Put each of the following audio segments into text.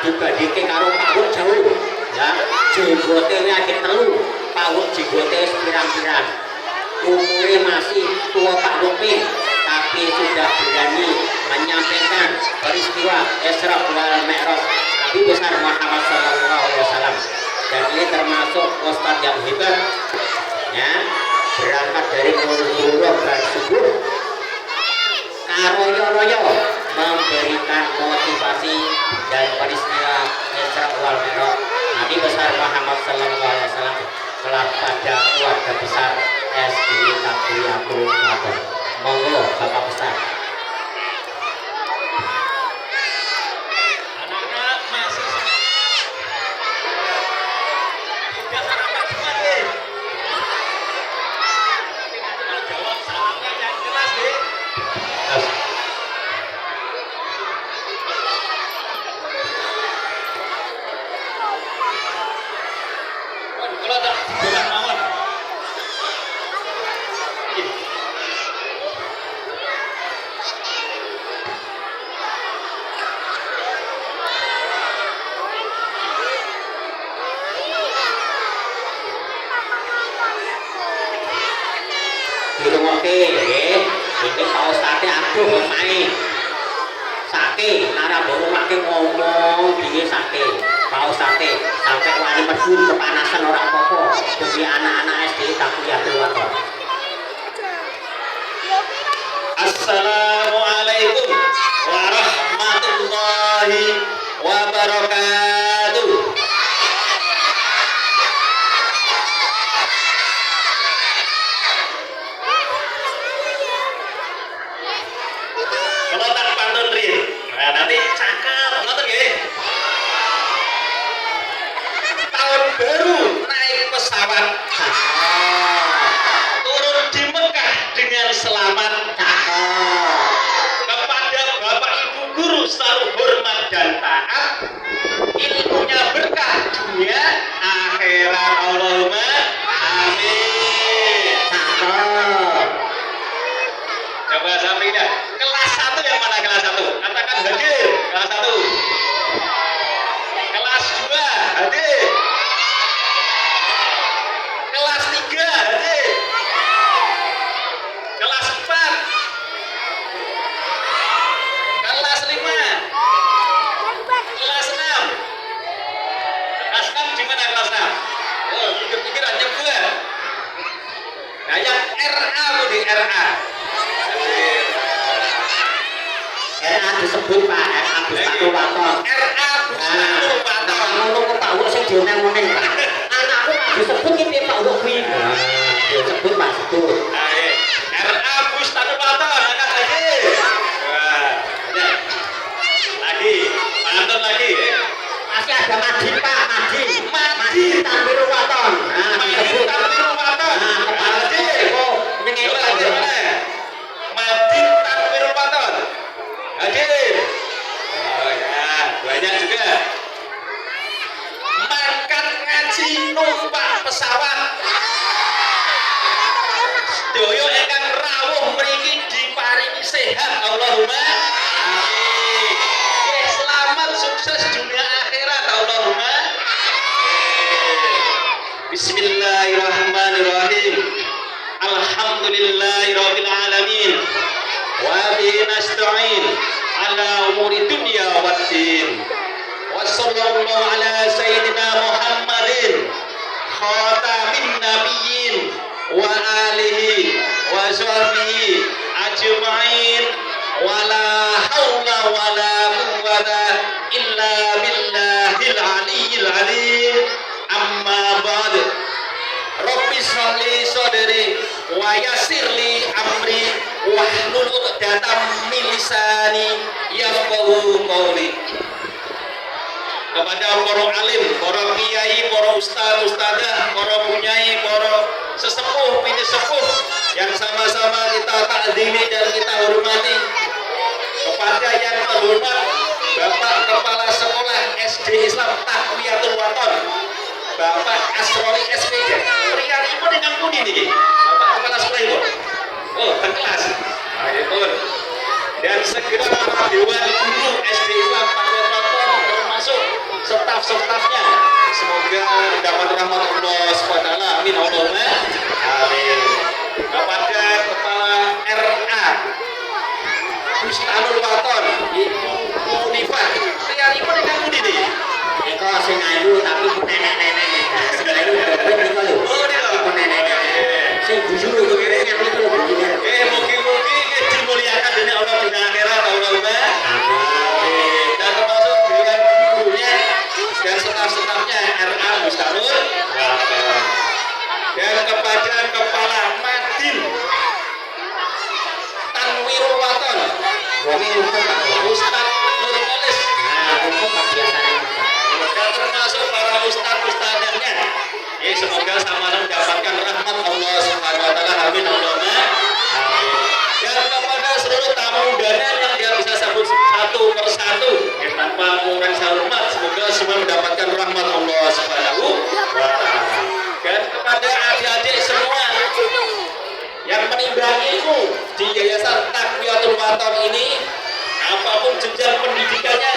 dibandingke karo PAUD jauh. Ya, jenggote ada telu, PAUD jenggote pirang-pirang. Umurnya masih tua Pak Lupin, tapi sudah berani menyampaikan peristiwa Isra wal Mi'raj Nabi besar Muhammad SAW. Dan ini termasuk ustadz yang hebat, ya, berangkat dari Nurul subuh karoyo-royo memberikan motivasi dan peristiwa Isra wal Mi'raj Nabi besar Muhammad SAW kepada keluarga besar SDI Takliyatul Qadar. Monggo Bapak Besar. Anak-anak masih sudah sarapan semua deh. Tinggal jawab salamnya yang jelas deh. Kalau tak bulan mawon. Dirungokke nggih. Iki Pak Ustadz aduh omahe. Sake nara mbok rumahke ngomong piye sake. Pak Ustadz sampai wani medhun kepanasan ora apa-apa demi anak-anak SD Takliyatul Qadar. Assalamualaikum warahmatullahi wabarakatuh. Kalau tak pantun Rin, nah nanti cakep, nonton ya. Tahun baru naik pesawat, turun di Mekah dengan selamat. Kepada Bapak Ibu guru selalu hormat dan taat, ilmunya berkah dunia akhirat. Allahumma amin. Coba sampai dah. Kelas 1 yang mana kelas 1? Katakan hadir. Kelas 1. Kelas 2 hadir. Kelas 3 hadir. Kelas 4. Kelas 5. Kelas 6. Kelas 6 di mana kelas 6? Oh, pikir-pikir aja gua. Nah, yang RA Budi RA. RA disebut Pak, RA Bustatul Waton. RA Bustatul Waton. Ngono kok Pak Wuk sing dioneng-oneng Pak. Anakku Pak disebut ki piye Pak Wuk kuwi. Disebut Pak sebut. RA Bustatul Waton angkat lagi. Wah, lagi, pantun lagi. Masih ada Madi Pak, Madi. Madi Tanwirul Waton. Madi Tanwirul Waton. Madi. Oh, ning Madi Tanwirul Waton. Hadir. Oh ya, banyak juga. Mangkat ngaji numpak pesawat. Sedaya ingkang rawuh mriki diparingi sehat Allahumma amin. Selamat sukses dunia akhirat Allahumma amin. Bismillahirrahmanirrahim. Alhamdulillahirabbil alamin. Wa bihi nasta'in ala umuri dunya waddin. Wassallallahu ala sayyidina Muhammadin khatamin nabiyyin wa alihi wa sahbihi ajma'in wala haula wala quwwata illa billahil aliyyil azim. Amma ba'd. Rabbi sholli sadri wa yassirli amri wahlul 'uqdatam min lisani yafqahu qawli. Kepada para alim, para kiai, para ustaz, ustadzah, para bunyai, para sesepuh, bini sepuh yang sama-sama kita takzimi dan kita hormati. Kepada yang terhormat Bapak Kepala Sekolah SD Islam Takliyatul Waton, Bapak Asrori SPJ. Priyaripun dengan pundi niki? Bapak Kepala Sekolah Ibu. Oh, kelas. Ayo, dan segera Dewan Guru SD Islam Takliyatul Waton termasuk staf-stafnya. Semoga mendapat rahmat Allah SWT. Amin Allahumma amin. Kepada Kepala RA Bustanul Waton Ibu Munifah Rianipun yang kamu ini Eko sing ayu tapi pun nenek-nenek. Sing ayu tapi niku lho. Tapi pun nenek-nenek. Sing bujur kok kene niku lho bujur. mugi-mugi dimuliakan dunia Allah di akhirat Allahumma amin. Dan termasuk dengan gurunya dan staf-stafnya RA Bustanul Waton. Dan kepada Kepala Madin Tanwirul Waton Wonge lupa Pak. Ustaz Nurkolis. Nah, lupa Pak biasanya. Dan termasuk para ustaz-ustaznya. Semoga sama mendapatkan rahmat Allah Subhanahu wa taala. Amin Allahumma amin. Dan kepada seluruh tamu undangan yang dia bisa sebut satu persatu tanpa mengurangi hormat, semoga semua mendapatkan rahmat Allah Subhanahu wa taala. Dan kepada adik-adik semua yang menimba ilmu di Yayasan Taqwiyatul Waton ini, apapun jenjang pendidikannya,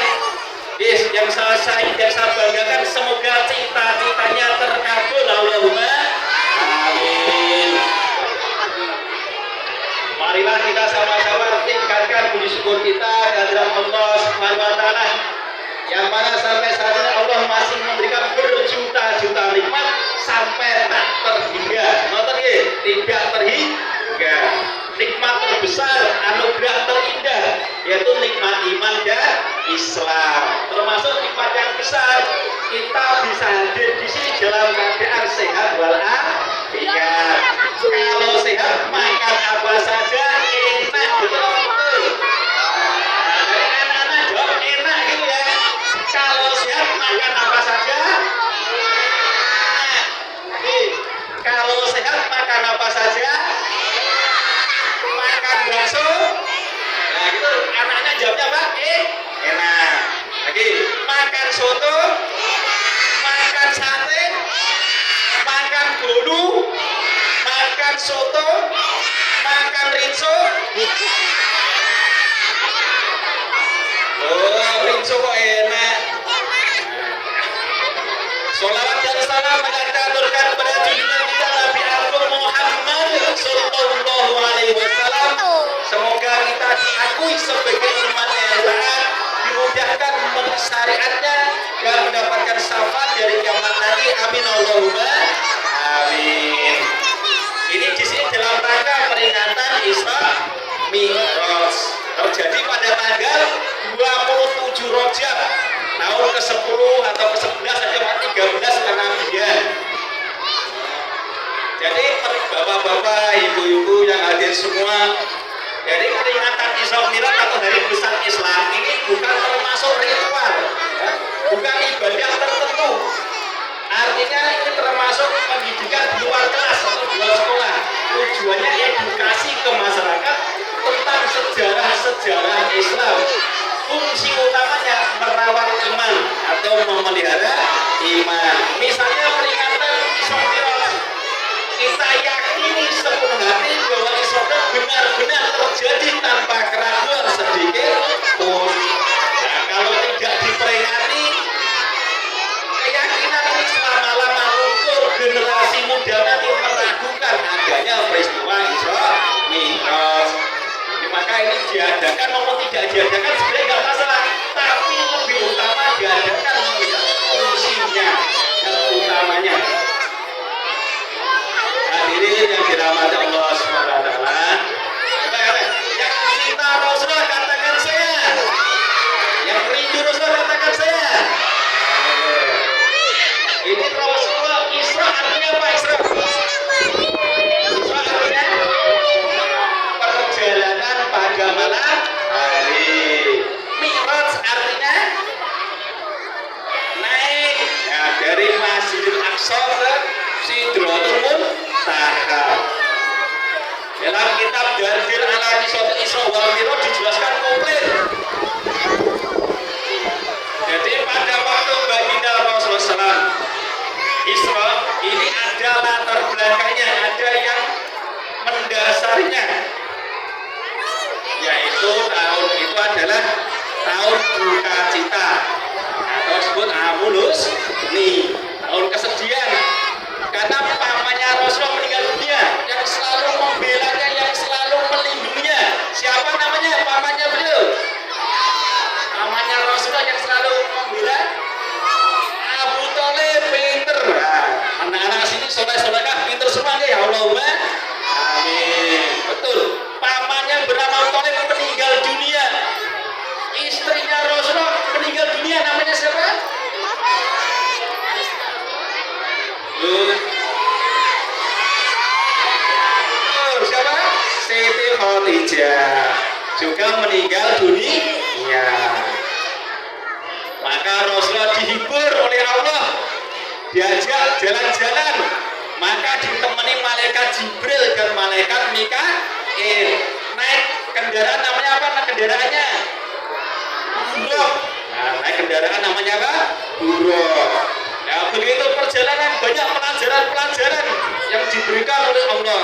yang saya banggakan, semoga cita-citanya terkabul Allahumma amin. Marilah kita sama-sama tingkatkan puji syukur kita kehadirat Allah Subhanahu wa taala, yang mana sampai saat ini Allah masih memberikan berjuta-juta nikmat sampai tak terhingga. Nonton nggih? Tidak terhingga. Nikmat terbesar, anugerah terindah, yaitu nikmat iman dan Islam. Termasuk nikmat yang besar, kita bisa hadir di sini dalam keadaan sehat walafiat. Kalau sehat, makan apa saja enak, betul betul. Nah, dari anak-anak jawab enak gitu ya. Kalau sehat, makan apa saja enak. Kalau sehat, makan apa saja? Makan bakso. Nah gitu, anak-anak jawabnya apa? Enak. Lagi, makan soto, makan sate, makan bolu, makan soto, makan rinso. Oh, rinso kok enak. Sholawat dan salam kita aturkan kepada junjungan kita Nabi Agung Muhammad Sallallahu Alaihi Wasallam. Semoga kita diakui sebagai umat yang taat, dimudahkan syariatnya dan mendapatkan syafaat dari kiamat nanti. Amin Allahumma amin. Ini di sini dalam rangka peringatan Isra Mi'raj terjadi pada tanggal 27 Rajab tahun ke-10 atau ke-11 saja 13 karena dia. Jadi bapak-bapak, ibu-ibu yang hadir semua, jadi peringatan Isra Mi'raj atau hari besar Islam ini bukan termasuk ritual, ya, bukan ibadah tertentu. Artinya ini termasuk pendidikan di luar kelas atau di luar sekolah. Tujuannya edukasi ke masyarakat tentang sejarah-sejarah Islam. Fungsi utamanya merawat iman atau memelihara iman. Misalnya peringatan Isra Mi'raj, kita yakini sepenuh hati bahwa Isra Mi'raj benar-benar terjadi tanpa keraguan sedikit pun. Nah, kalau tidak diperingati, keyakinan ini selama-lama luntur, generasi muda nanti meragukan adanya peristiwa Isra Mi'raj. Maka ini diadakan maupun tidak diadakan sebenarnya nggak masalah, tapi lebih utama diadakan melihat fungsinya dan utamanya. Hadirin yang dirahmati Allah Subhanahu wa taala, yang cinta Rasulullah katakan saya, yang rindu Rasulullah katakan saya. Ini Rasulullah. Isra artinya apa? Isra artinya perjalanan pada malam hari. Mi'raj artinya naik, ya, dari Masjidil Aqsa ke Sidratul Muntaha. Dalam kitab Darbil ala Nisyatul Isra wal Mi'raj dijelaskan komplit. Jadi pada waktu baginda Rasulullah SAW Isra ini ada latar belakangnya, ada yang mendasarinya, yaitu tahun itu adalah tahun duka cita atau disebut Amulus Iya, juga meninggal dunia. Maka Rasulullah dihibur oleh Allah, diajak jalan-jalan, maka ditemani malaikat Jibril dan malaikat Mikail. Naik kendaraan namanya apa? Kendaraannya buruk. Nah, naik kendaraan namanya apa? Buruk. Nah, begitu perjalanan banyak pelajaran-pelajaran yang diberikan oleh Allah.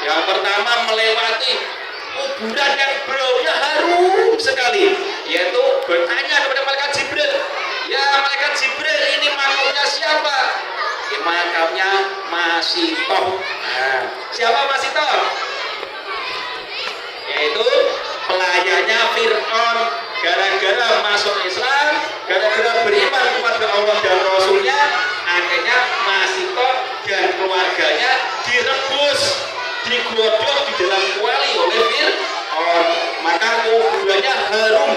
Yang pertama melewati kuburan yang baunya harum sekali, yaitu bertanya kepada malaikat Jibril, ya malaikat Jibril, ini makamnya siapa? Ini makamnya Masitoh. Nah, siapa Masitoh? Yaitu pelayannya Fir'aun. Gara-gara masuk Islam, gara-gara beriman kepada Allah dan Rasulnya, akhirnya Masitoh dan keluarganya direbus, digodok di dalam kuali oleh Fir'aun. Maka kuburannya harum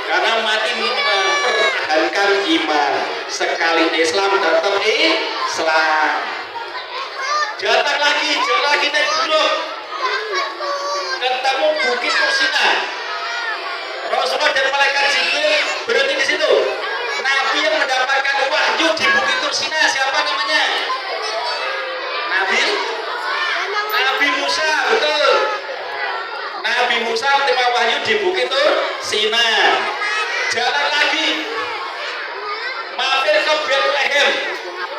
karena mati mempertahankan iman. Sekali Islam tetap Islam. Jalan lagi naik gunung, ketemu Bukit Tursina. Rasulullah dan malaikat Jibril berhenti di situ. Nabi yang mendapatkan wahyu di Bukit Tursina siapa namanya? Nabi Musa, betul. Nabi Musa menerima wahyu di Bukit Tursina. Jalan lagi, mampir ke Bethlehem.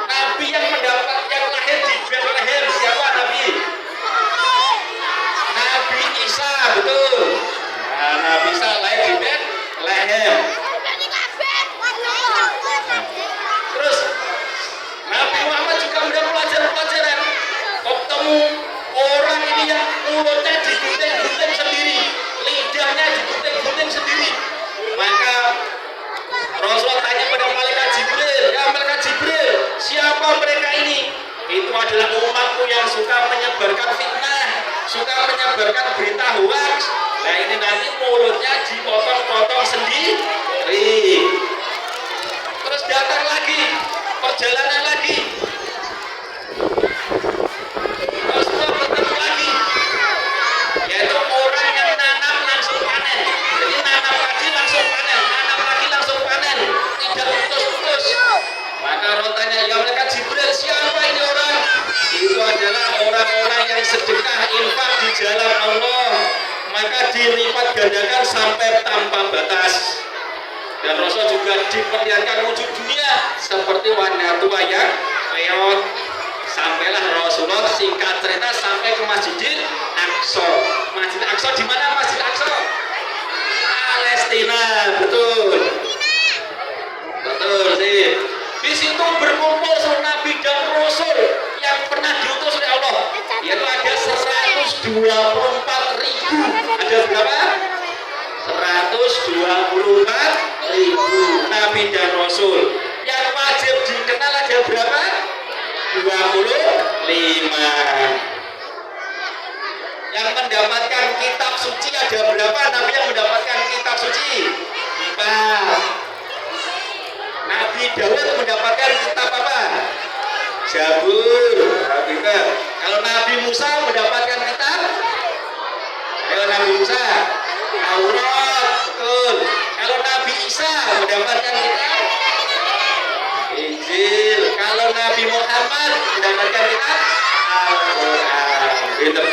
Nabi yang lahir di Bethlehem siapa Nabi? Nabi Isa, betul. Nah, Nabi Isa lahir di Bethlehem. Terus Nabi Muhammad juga mendapat pelajaran. Ketemu orang ini yang mulutnya digunting-gunting sendiri, lidahnya digunting-gunting sendiri. Maka Rasulullah tanya pada malaikat Jibril, ya malaikat Jibril, siapa mereka ini? Itu adalah umatku yang suka menyebarkan fitnah, suka menyebarkan berita hoax. Nah ini nanti mulutnya dipotong-potong sendiri. Terus datang lagi, perjalanan lagi. Rasulullah bertemu lagi, yaitu orang yang nanam langsung panen. Jadi nanam lagi langsung panen, nanam lagi langsung panen, tidak putus-putus. Maka Rasulullah tanya, ya malaikat Jibril, siapa ini orang? Itu adalah orang-orang yang sedekah infak di jalan Allah, maka dilipat gandakan sampai tanpa batas. Dan Rasul juga diperlihatkan wujud dunia seperti wanita tua yang lewat. Sampailah Rasulullah singkat cerita sampai ke Masjidil Aqsa. Masjidil Aqsa di mana Masjidil Aqsa? Palestina, betul. Betul sih. Di situ berkumpul seluruh nabi dan rasul yang pernah diutus oleh Allah. Yaitu ada 124.000. Ada berapa? 124.000 nabi dan rasul. Yang wajib dikenal ada berapa? 25. Yang mendapatkan kitab suci ada berapa nabi yang mendapatkan kitab suci? 4. Nabi Daud mendapatkan kitab apa? Zabur. Kalau Nabi Musa mendapatkan kitab? Ayo Nabi Musa, Taurat, betul. Kalau Nabi Isa mendapatkan kitab? Injil. Kalau Nabi Muhammad mendapatkan kitab? Al-Quran. Gitu.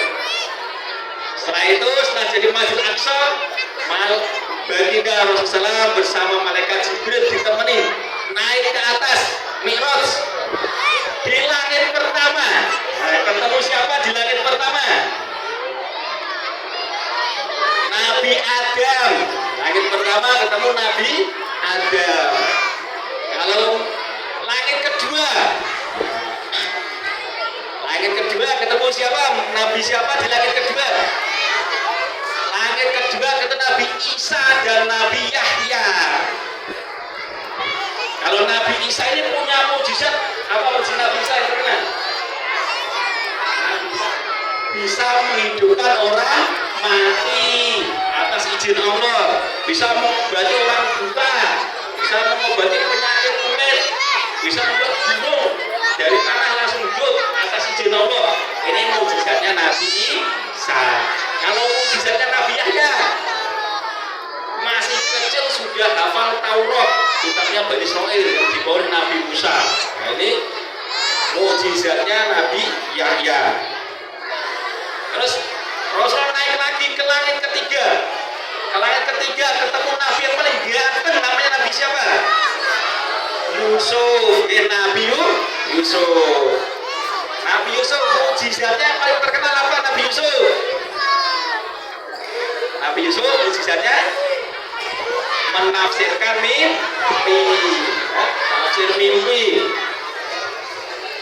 Setelah itu, setelah jadi Masjid Aqsa, baginda Rasulullah bersama malaikat Jibril ditemani naik ke atas Mi'raj di langit pertama. Nah, ketemu siapa di langit pertama? Nabi Adam. Langit pertama ketemu Nabi Adam. Kalau langit kedua ketemu siapa? Nabi siapa di langit kedua? Langit kedua ketemu Nabi Isa dan Nabi Yahya. Kalau Nabi Isa ini punya mukjizat apa? Mukjizat Nabi Isa yang pernah? Bisa menghidupkan orang mati atas izin Allah, bisa mengobati orang buta, bisa mengobati penyakit kulit, bisa membuat gunung dari tanah langsung hidup atas izin Allah. Ini mukjizatnya Nabi Isa. Kalau mukjizatnya Nabi kecil sudah hafal Taurat, kitabnya Bani Israil yang dibawa oleh Nabi Musa. Nah ini mukjizatnya Nabi Yahya. Terus Rasul naik lagi ke langit ketiga. Ke langit ketiga ketemu Nabi yang paling ganteng, namanya Nabi siapa? Yusuf. Nabi Yusuf. Nabi Yusuf mukjizatnya yang paling terkenal apa? Nabi Yusuf. Nabi Yusuf mukjizatnya menafsirkan mimpi. Tafsir mimpi.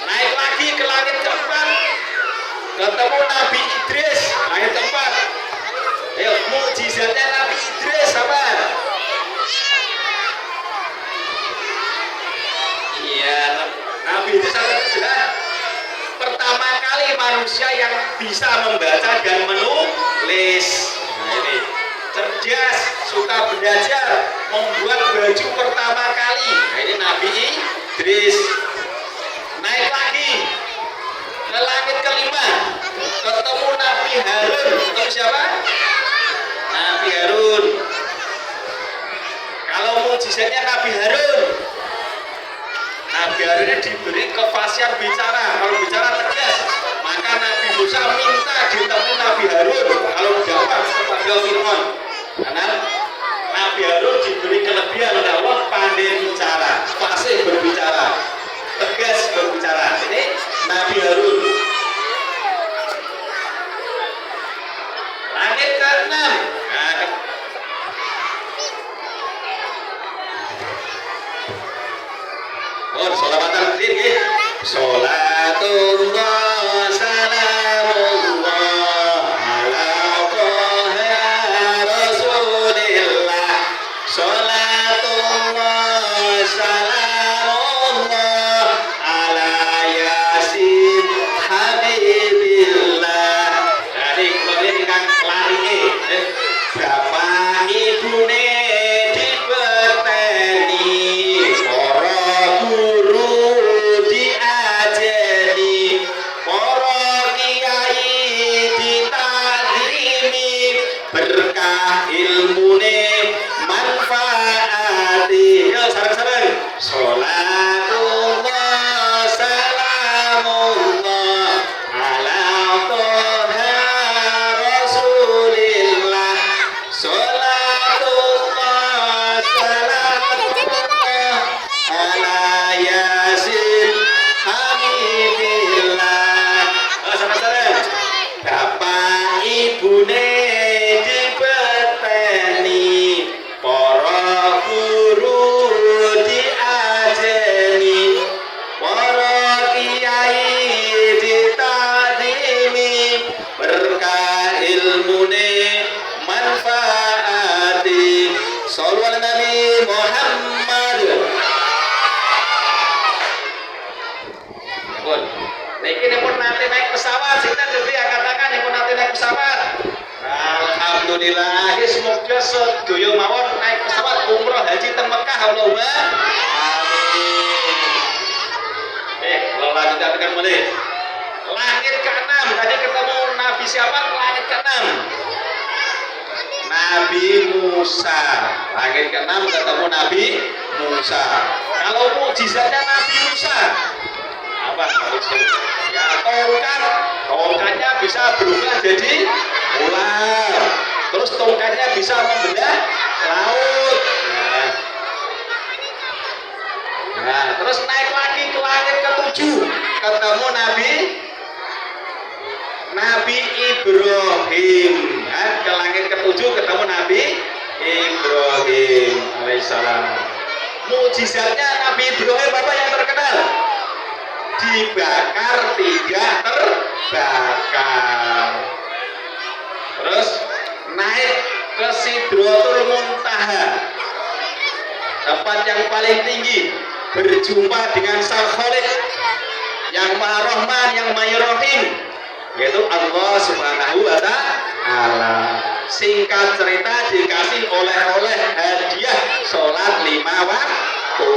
Naik lagi ke langit keempat, ketemu Nabi Idris. Langit keempat. Ayo, mukjizatnya Nabi Idris apa? Iya, Nabi Idris adalah pertama kali manusia yang bisa membaca dan menulis. Nah ini cerdas, suka belajar, membuat baju pertama kali. Nah ini Nabi Idris. Naik lagi ke langit kelima, ketemu Nabi Harun. Ketemu siapa? Nabi Harun. Kalau mukjizatnya Nabi Harun, Nabi Harun ini diberi kefasihan bicara. Kalau bicara tegas, maka Nabi Musa minta ditemui Nabi Harun kalau dakwah kepada Fir'aun. Karena Nabi Harun diberi kelebihan oleh Allah, pandai bicara, fasih berbicara, tegas berbicara. Ini Nabi Harun. Langit ke-6. Sholawatan diri. Sholatullah salamullah ala Toha Rasulillah. Sholatullah salamullah ala Yasin Habibillah. Jadi kalau ini kan lari bapak ibune dipeteni, para guru diajeni, para kiai ditadrimi, berkah ilmune manfaati. Yo sareng-sareng. Sholatullah salamullah ala Toha Rasulillah. Sholatullah salamullah ala Yasin Habibillah. Sareng-sareng. Bapak ibune dipeteni, para guru diajeni, para kiai ditadimi, berkah ilmune manfaati. Shallu ala Nabi Muhammad. Pun, niki pun nanti naik pesawat, kita jadi katakan pun nanti naik pesawat. Alhamdulillah, semoga sedaya mawon naik pesawat umroh haji teng Mekah. Allahumma amin. Kalau lanjutkan mulai. Langit ke-6 tadi ketemu Nabi siapa? Langit ke-6 Nabi Musa. Langit ke-6 ketemu Nabi Musa. Kalau mukjizatnya Nabi Musa apa? Ya tongkatnya bisa berubah jadi ular. Terus tongkatnya bisa membelah laut. Nah, terus naik lagi ke langit ke-7 ketemu Nabi Ibrahim. Nah, ke langit ke-7 ketemu Nabi Ibrahim alaihissalam. Mukjizatnya Nabi Ibrahim apa yang terkenal? Dibakar tidak terbakar. Terus naik ke Sidratul Muntaha, tempat yang paling tinggi, berjumpa dengan Sang Khaliq yang Maha Rahman, yang Maha Rahim, yaitu Allah Subhanahu wa Ta'ala. Singkat cerita, dikasih oleh-oleh hadiah sholat 5 waktu.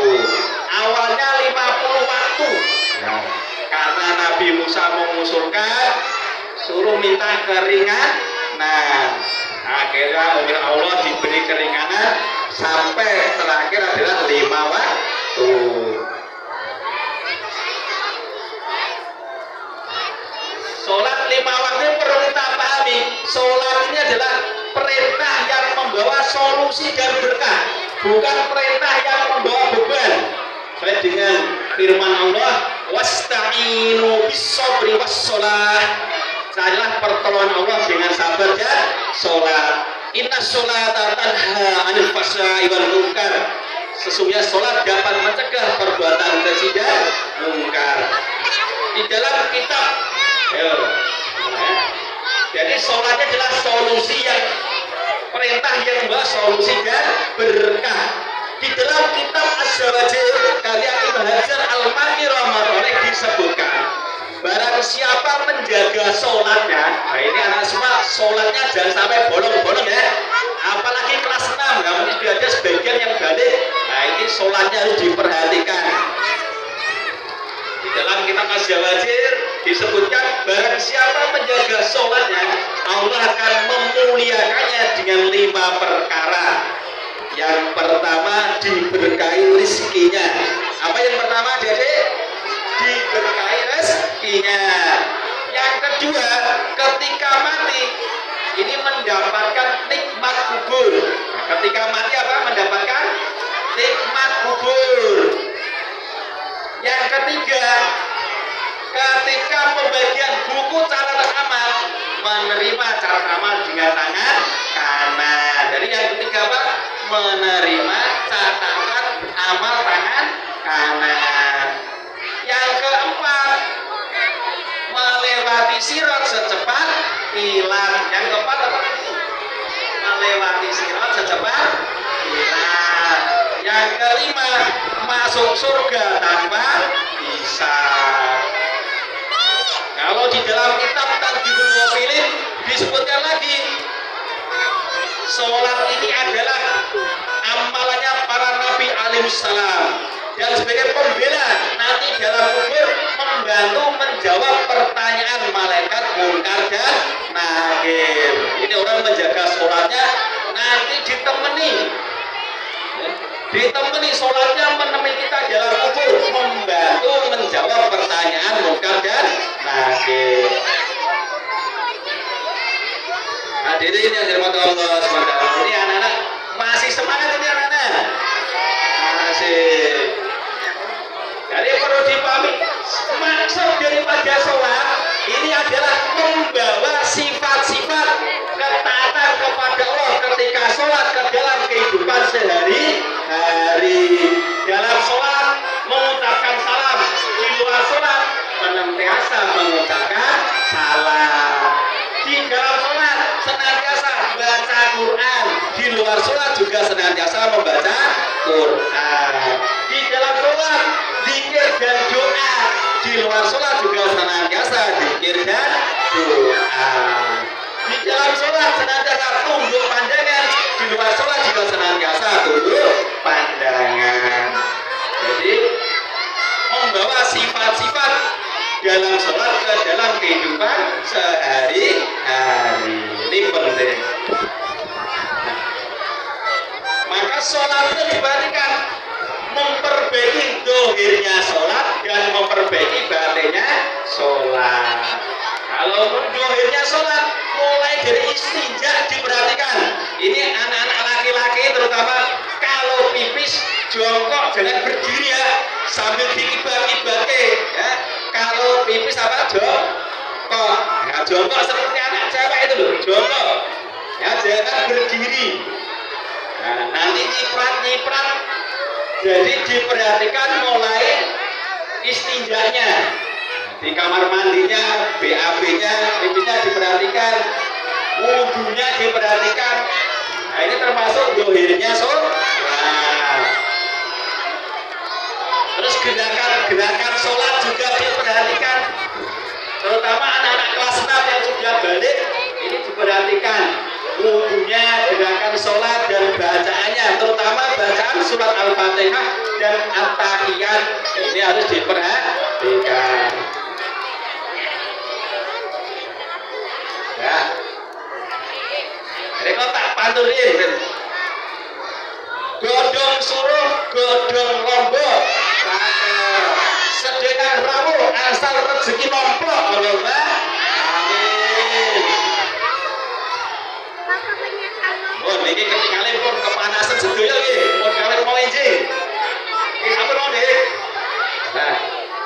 Awalnya 50 waktu. Nah, karena Nabi Musa mengusulkan suruh minta keringanan, akhirnya oleh Allah diberi keringanan sampai terakhir adalah 5 waktu. Sholat 5 waktu perlu kita pahami. Sholat ini adalah perintah yang membawa solusi dan berkah, bukan perintah yang membawa beban. Sesuai dengan firman Allah, wasta'inu bis-sabri was-shalah. Carilah pertolongan Allah dengan sabar dan sholat. Inna sholata tanha 'anil fahsya'i wal munkar. Sesungguhnya sholat dapat mencegah perbuatan keji dan munkar. Di dalam kitab, jadi sholatnya adalah solusi yang perintah yang membawa solusi dan berkah. Di dalam kitab Az-Zawajir karya Ibnu Hajar Al-Maghirah disebutkan, barang siapa menjaga sholatnya, nah ini anak semua sholatnya jangan sampai bolong-bolong ya, apalagi kelas 6, nah mungkin sudah ada sebagian yang balik, nah ini sholatnya harus diperhatikan. Di dalam kitab Az-Zawajir disebutkan, barang siapa menjaga sholatnya, Allah akan memuliakannya dengan 5 perkara. Yang pertama, diberkahi rezekinya. Apa yang pertama, Dedek? Diberkahi rezekinya. Yang kedua, ketika mati ini mendapatkan nikmat kubur. Nah, ketika mati apa? Mendapatkan nikmat kubur. Yang ketiga, ketika pembagian buku catatan amal, menerima catatan amal dengan tangan kanan. Jadi yang ketiga apa? Menerima catatan amal tangan kanan. Yang keempat, melewati sirat secepat kilat. Yang keempat apa? Melewati sirat secepat kilat. Yang kelima, masuk surga tanpa hisab. Kalau di dalam kitab Tadbirul Ghafilin disebutkan lagi, sholat ini adalah amalannya para nabi alaihissalam, dan sebagai pembela nanti dalam kubur membantu menjawab pertanyaan malaikat munkar dan nakir. Ini orang menjaga sholatnya nanti ditemani sholatnya menemani kita dalam kubur, membantu menjawab pertanyaan munkar dan nakir. Hadirin yang dirahmati Allah SWT, ini anak-anak masih semangat ini anak-anak, masih. Jadi perlu dipahami, maksud daripada sholat ini adalah membawa sifat-sifat ketaatan kepada Allah ketika sholat ke dalam kehidupan sehari-hari. Dalam sholat mengucapkan salam, di luar sholat senantiasa mengucapkan salam. Di dalam sholat senantiasa baca Quran, di luar sholat juga senantiasa membaca Quran. Di dalam sholat zikir dan doa, di luar sholat juga senantiasa zikir dan doa. Di dalam sholat senantiasa tunduk pandangan, di luar sholat juga senantiasa tunduk pandangan. Jadi membawa sifat-sifat dalam sholat ke dalam kehidupan sehari-hari, ini penting. Maka sholat itu diperhatikan, memperbaiki dohirnya sholat dan memperbaiki batinnya sholat. Kalau dohirnya sholat, mulai dari istinja diperhatikan. Ini anak-anak laki-laki terutama, kalau pipis jongkok jangan berdiri ya, sambil dikibat-kibati ya. Kalau pipis apa? Jongkok. Ya, jongkok seperti anak cewek itu loh, jongkok. Ya, jangan berdiri. Nah, nanti nyiprat. Jadi diperhatikan mulai istinjanya, di kamar mandinya, BAB-nya, pipisnya diperhatikan, wudhunya diperhatikan. Nah, ini termasuk dohirnya sholat. Terus gerakan sholat juga diperhatikan, terutama anak-anak kelas 6 yang sudah balik, ini diperhatikan wudhunya, gerakan sholat dan bacaannya, terutama bacaan surat Al-Fatihah dan At-Tahiyat, ini harus diperhatikan ya. Jadi kalau tak panturin godhong suruh, godhong lombok. Sedekah rawuh asal rezeki nampa. Allahumma amin. Oh, niki ketinggalan pun kepanasan sedoyo nggih. Pun kawit mau enjing. Nggih sampun nggih. Nah,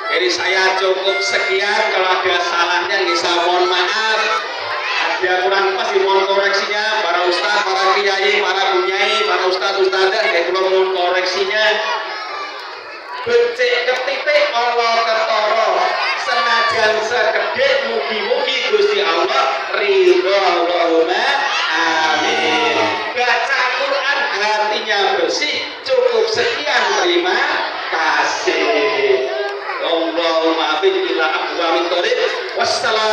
jadi saya cukup sekian, kalau ada salahnya nggih saya mohon maaf. Ada kurang pas mohon koreksinya para ustaz, para kiai, para bunyai, para ustaz-ustazah nggih kula mohon koreksinya. Becik ketitik ala ketara senajan sekedhik mugi-mugi Gusti Allah ridho. Allahumma amin. Baca Quran hatinya bersih, cukup sekian, terima kasih. Allahumma amin ila aqwamit thoriq. Wassalam.